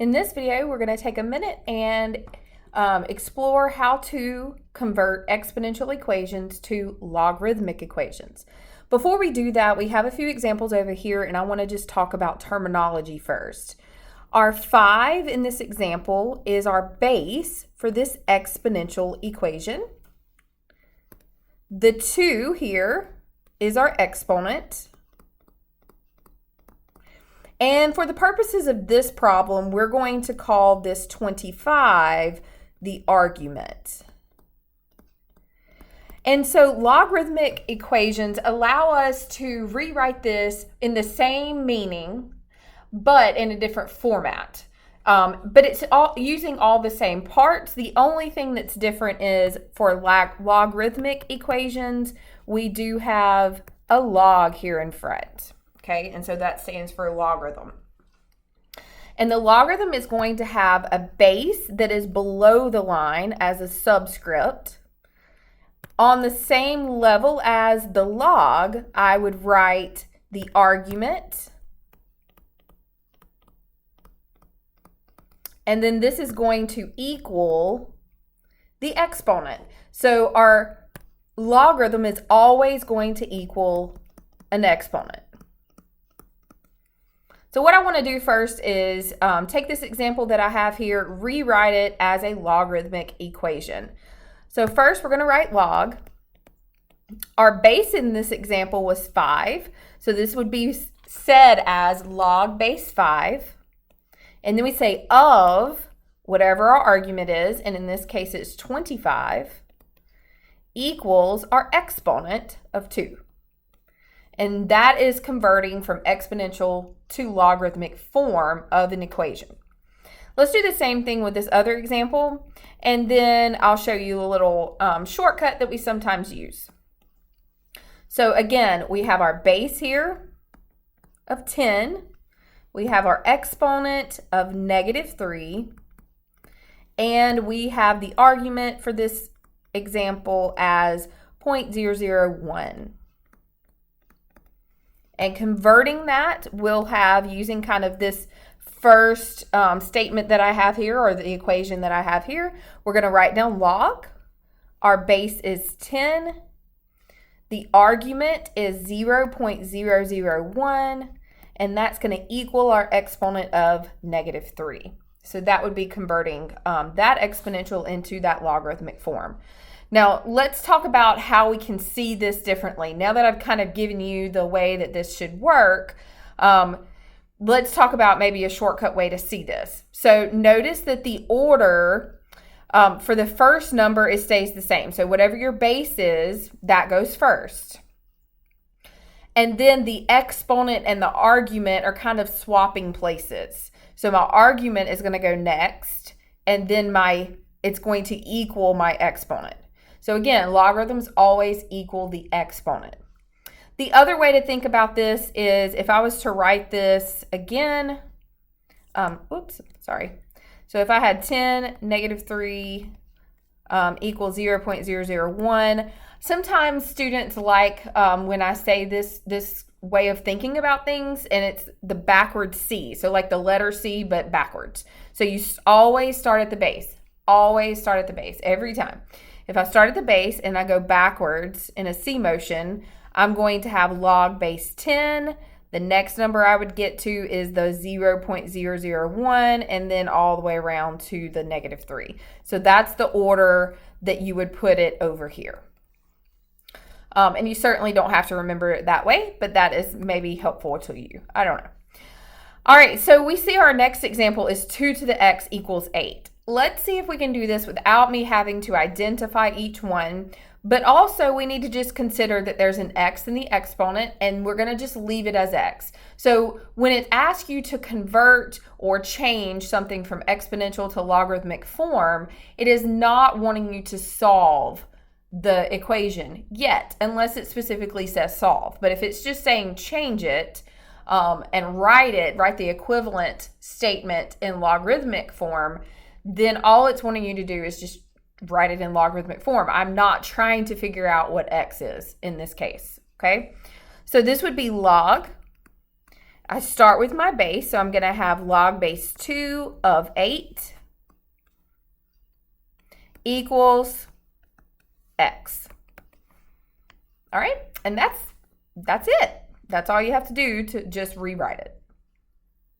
In this video, we're going to take a minute and explore how to convert exponential equations to logarithmic equations. Before we do that, we have a few examples over here, and I want to just talk about terminology first. Our 5 in this example is our base for this exponential equation. The 2 here is our exponent. And for the purposes of this problem, we're going to call this 25 the argument. And so logarithmic equations allow us to rewrite this in the same meaning, but in a different format. But it's all using all the same parts. The only thing that's different is for logarithmic equations, we do have a log here in front. Okay, and so that stands for logarithm. And the logarithm is going to have a base that is below the line as a subscript. On the same level as the log, I would write the argument. And then this is going to equal the exponent. So our logarithm is always going to equal an exponent. So what I want to do first is take this example that I have here, rewrite it as a logarithmic equation. So first we're going to write log. Our base in this example was 5. So this would be said as log base 5. And then we say of whatever our argument is, and in this case it's 25, equals our exponent of 2. And that is converting from exponential to logarithmic form of an equation. Let's do the same thing with this other example, and then I'll show you a little shortcut that we sometimes use. So again, we have our base here of 10. We have our exponent of -3. And we have the argument for this example as 0.001. And converting that, we'll have, using kind of this first statement that I have here, or the equation that I have here, we're going to write down log. Our base is 10. The argument is 0.001, and that's going to equal our exponent of -3. So that would be converting that exponential into that logarithmic form. Now, let's talk about how we can see this differently. Now that I've kind of given you the way that this should work, let's talk about maybe a shortcut way to see this. So notice that the order for the first number, it stays the same. So whatever your base is, that goes first. And then the exponent and the argument are kind of swapping places. So my argument is going to go next, and then it's going to equal my exponent. So again, logarithms always equal the exponent. The other way to think about this is if I was to write this again, So if I had 10 -3 equals 0.001, sometimes students like when I say this way of thinking about things, and it's the backwards C. So like the letter C, but backwards. So you always start at the base. Always start at the base every time. If I start at the base and I go backwards in a C motion, I'm going to have log base 10. The next number I would get to is the 0.001, and then all the way around to the -3. So that's the order that you would put it over here. And you certainly don't have to remember it that way, but that is maybe helpful to you. I don't know. All right, so we see our next example is 2 to the x equals 8. Let's see if we can do this without me having to identify each one, but also we need to just consider that there's an x in the exponent, and we're going to just leave it as x. So when it asks you to convert or change something from exponential to logarithmic form, it is not wanting you to solve the equation yet, unless it specifically says solve. But if it's just saying change it and write the equivalent statement in logarithmic form, then all it's wanting you to do is just write it in logarithmic form. I'm not trying to figure out what x is in this case, okay? So this would be log I start with my base, so I'm going to have log base 2 of 8 equals x. All right, and that's it. That's all you have to do to just rewrite it.